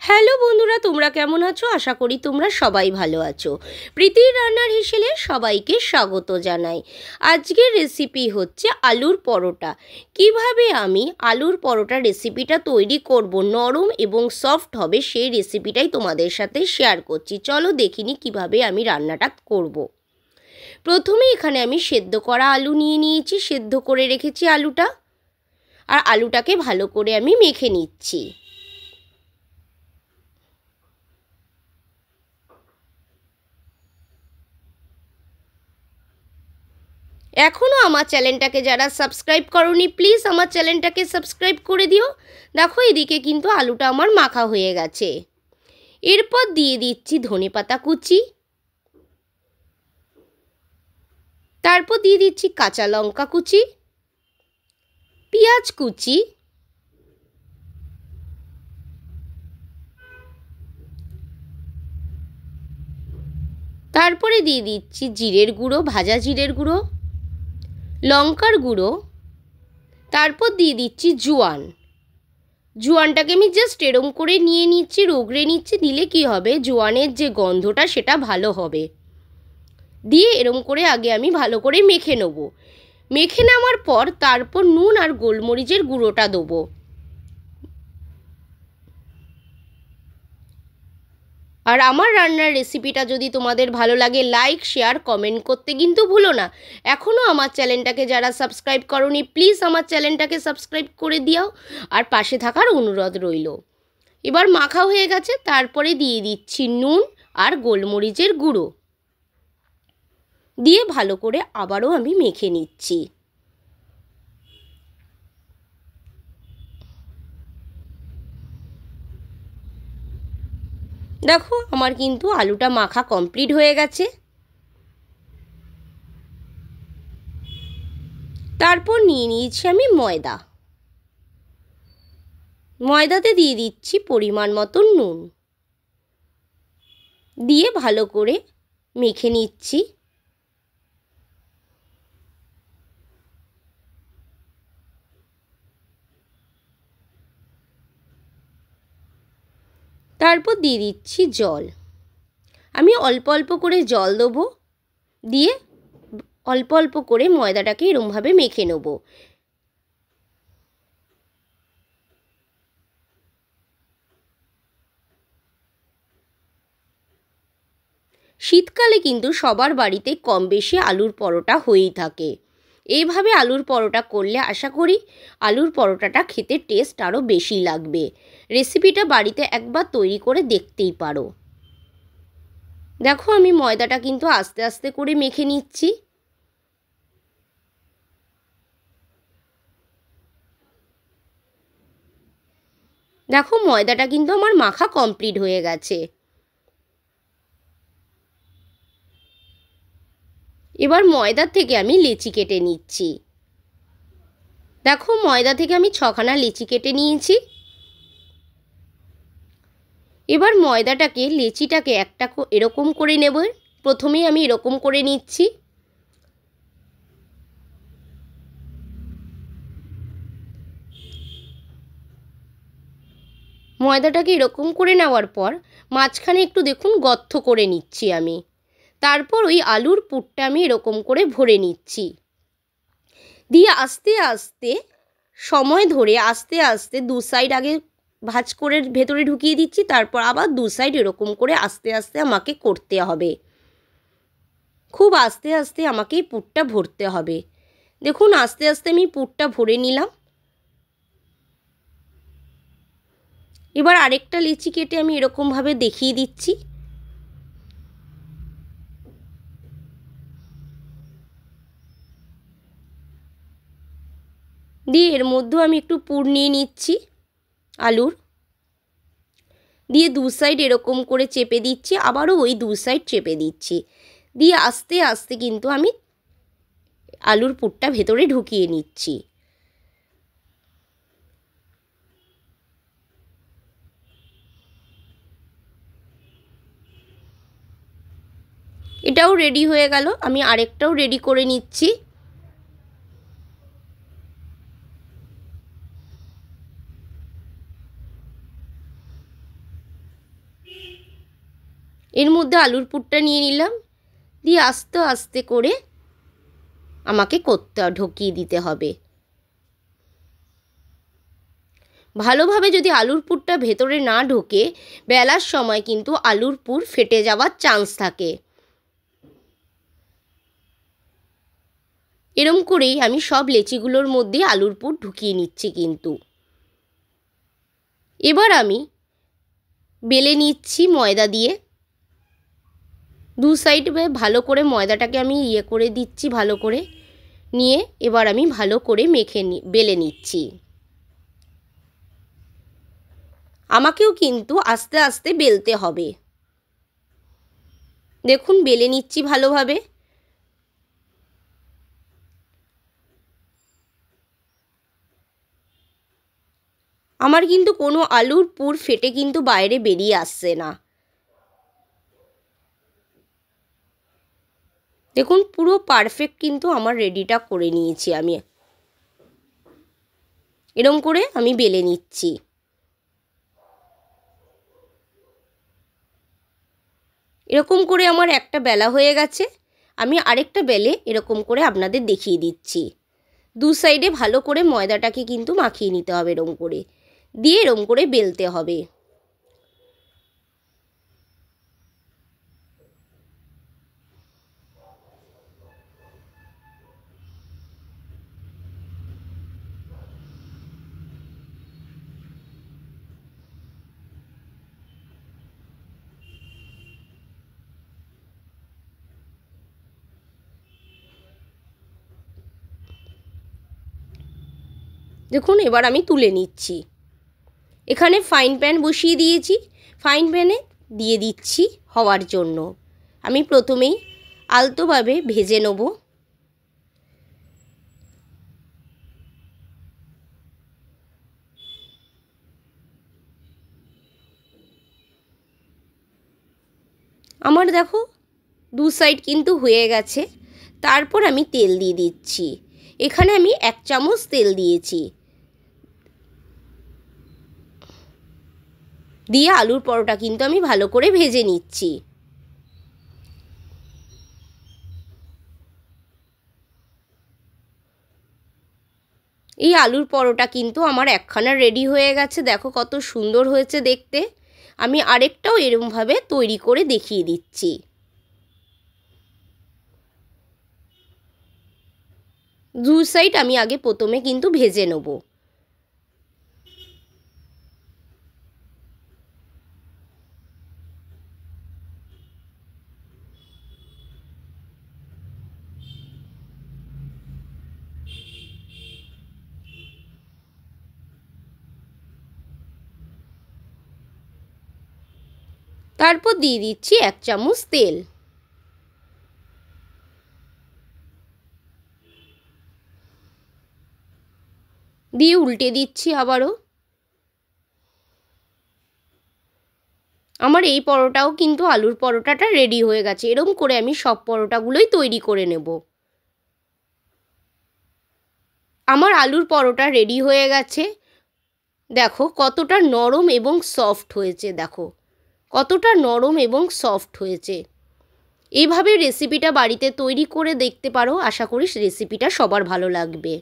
Hello বন্ধুরা, তোমরা কেমন আছো? আশা করি তোমরা সবাই ভালো আছো। প্রীতির রান্নার হিসেলে সবাইকে স্বাগত জানাই। আজকের রেসিপি হচ্ছে আলুর পরোটা। কিভাবে আমি আলুর পরোটা রেসিপিটা তৈরি করব, নরম এবং সফট হবে, সেই রেসিপিটাই তোমাদের সাথে শেয়ার করছি। চলো দেখিনি কিভাবে আমি রান্নাটা করব। প্রথমে এখানে আমি সেদ্ধ করা আলু নিয়ে নিয়েছি, সেদ্ধ করে রেখেছি আলুটা। আর আলুটাকে ভালো করে আমি মেখে নিচ্ছি। এখনও আমার চ্যানেলটাকে যারা সাবস্ক্রাইব করোনি, প্লিজ আমার চ্যানেলটাকে সাবস্ক্রাইব করে দিও। দেখো এদিকে কিন্তু আলুটা আমার মাখা হয়ে গেছে। এরপর দিয়ে দিচ্ছি ধনেপাতা কুচি, তারপর দিয়ে দিচ্ছি কাঁচা লঙ্কা কুচি, পেঁয়াজ কুচি, তারপরে দিয়ে দিচ্ছি জিরের গুঁড়ো, ভাজা জিরের গুঁড়ো, লঙ্কার গুঁড়ো, তারপর দিয়ে দিচ্ছি জোয়ান। জোয়ানটাকে আমি জাস্ট এরম করে নিয়ে নিচ্ছি, রগড়ে নিচ্ছি। দিলে কি হবে, জোয়ানের যে গন্ধটা সেটা ভালো হবে। দিয়ে এরম করে আগে আমি ভালো করে মেখে নেব। মেখে নেওয়ার পর তারপর নুন আর গোলমরিচের গুঁড়োটা দেবো। আর আমার রান্নার রেসিপিটা যদি তোমাদের ভালো লাগে, লাইক শেয়ার কমেন্ট করতে কিন্তু ভুলো না। এখনও আমার চ্যানেলটাকে যারা সাবস্ক্রাইব করোনি, প্লিজ আমার চ্যানেলটাকে সাবস্ক্রাইব করে দিও আর পাশে থাকার অনুরোধ রইল। এবার মাখা হয়ে গেছে, তারপরে দিয়ে দিচ্ছি নুন আর গোলমরিচের গুঁড়ো, দিয়ে ভালো করে আবারও আমি মেখে নিচ্ছি। দেখো আমার কিন্তু আলুটা মাখা কমপ্লিট হয়ে গেছে। তারপর নিয়ে নিয়েছি আমি ময়দা। ময়দাতে দিয়ে দিচ্ছি পরিমাণ মতো নুন, দিয়ে ভালো করে মেখে নিচ্ছি। তারপর দিয়ে দিচ্ছি জল। আমি অল্প অল্প করে জল দেবো, দিয়ে অল্প অল্প করে ময়দাটাকে এরমভাবে মেখে নেব। শীতকালে কিন্তু সবার বাড়িতে কম বেশি আলুর পরোটা হয়েই থাকে। এইভাবে আলুর পরোটা করলে আশা করি আলুর পরোটাটা খেতে টেস্ট আরও বেশি লাগবে। রেসিপিটা বাড়িতে একবার তৈরি করে দেখতেই পারো। দেখো আমি ময়দাটা কিন্তু আস্তে আস্তে করে মেখে নিচ্ছি। দেখো ময়দাটা কিন্তু আমার মাখা কমপ্লিট হয়ে গেছে। এবার ময়দার থেকে আমি লেচি কেটে নিচ্ছি। দেখো ময়দা থেকে আমি 6খানা লেচি কেটে নিয়েছি। এবার ময়দাটাকে, লেচিটাকে একটা এরকম করে নেব। প্রথমেই আমি এরকম করে নিচ্ছি। ময়দাটাকে এরকম করে নেওয়ার পর মাঝখানে একটু দেখুন গর্ত করে নিচ্ছি আমি। তারপর ওই আলুর পুরটা আমি এরকম করে ভরে নিচ্ছি। দিয়ে আস্তে আস্তে সময় ধরে আস্তে আস্তে দু সাইড আগে ভাঁজ করে ভেতরে ঢুকিয়ে দিচ্ছি, তারপর আবার দু সাইড এরকম করে আস্তে আস্তে আমাকে করতে হবে। খুব আস্তে আস্তে আমাকে এই পুরটা ভরতে হবে। দেখুন আস্তে আস্তে আমি পুরটা ভরে নিলাম। এবার আরেকটা লিচি কেটে আমি এরকমভাবে দেখিয়ে দিচ্ছি। দিয়ে এর মধ্যেও আমি একটু পুর নিয়ে নিচ্ছি আলুর, দিয়ে দু সাইড এরকম করে চেপে দিচ্ছি, আবারও ওই দু সাইড চেপে দিচ্ছি। দিয়ে আস্তে আস্তে কিন্তু আমি আলুর পুরটা ভেতরে ঢুকিয়ে নিচ্ছি। এটাও রেডি হয়ে গেল। আমি আরেকটাও রেডি করে নিচ্ছি। এর মধ্যে আলুর পুরটা নিয়ে নিলাম, দিয়ে আস্তে আস্তে করে আমাকে ঢকিয়ে দিতে হবে। ভালোভাবে যদি আলুর পুরটা ভেতরে না ঢোকে, বেলার সময় কিন্তু আলুর পুর ফেটে যাওয়ার চান্স থাকে। এরম করেই আমি সব লেচিগুলোর মধ্যে আলুর পুর ঢুকিয়ে নিচ্ছি কিন্তু। এবার আমি বেলে নিচ্ছি ময়দা দিয়ে। দু সাইডে ভালো করে ময়দাটাকে আমি করে দিচ্ছি ভালো করে নিয়ে, এবার আমি ভালো করে বেলে নিচ্ছি। আমাকেও কিন্তু আস্তে আস্তে বেলতে হবে। দেখুন বেলে নিচ্ছি ভালোভাবে। আমার কিন্তু কোনো আলুর পুর ফেটে কিন্তু বাইরে বেরিয়ে আসছে না। দেখুন পুরো পারফেক্ট কিন্তু আমার রেডিটা করে নিয়েছি আমি। এরম করে আমি বেলে নিচ্ছি। এরকম করে আমার একটা বেলা হয়ে গেছে। আমি আরেকটা বেলে এরকম করে আপনাদের দেখিয়ে দিচ্ছি। দু সাইডে ভালো করে ময়দাটাকে কিন্তু মাখিয়ে নিতে হবে এরম করে, দিয়ে এরম করে বেলতে হবে। দেখুন এবার আমি তুলে নিচ্ছি। এখানে ফ্রাইং প্যান বসিয়ে দিয়েছি, ফ্রাইং প্যানে দিয়ে দিচ্ছি হওয়ার জন্য। আমি প্রথমেই আলতোভাবে ভেজে নেব। আমার দেখো দু সাইড কিন্তু হয়ে গেছে। তারপর আমি তেল দিয়ে দিচ্ছি। এখানে আমি 1 চামচ তেল দিয়েছি, দিয়ে আলুর পরোটা কিন্তু আমি ভালো করে ভেজে নিচ্ছি। এই আলুর পরোটা কিন্তু আমার একখানা রেডি হয়ে গেছে। দেখো কত সুন্দর হয়েছে দেখতে। আমি আরেকটাও এরমভাবে তৈরি করে দেখিয়ে দিচ্ছি। দু সাইড আমি আগে প্রথমে কিন্তু ভেজে নেব। তারপর দিয়ে দিচ্ছি 1 চামচ তেল। দিয়ে উল্টে দিচ্ছি আবারও। আমার এই পরোটাও কিন্তু আলুর পরোটাটা রেডি হয়ে গেছে। এরকম করে আমি সব পরোটাগুলোই তৈরি করে নেব। আমার আলুর পরোটা রেডি হয়ে গেছে। দেখো কতটা নরম এবং সফট হয়েছে, দেখো কতটা নরম এবং সফট হয়েছে। এইভাবে রেসিপিটা বাড়িতে তৈরি করে দেখতে পারো। আশা করি রেসিপিটা সবার ভালো লাগবে।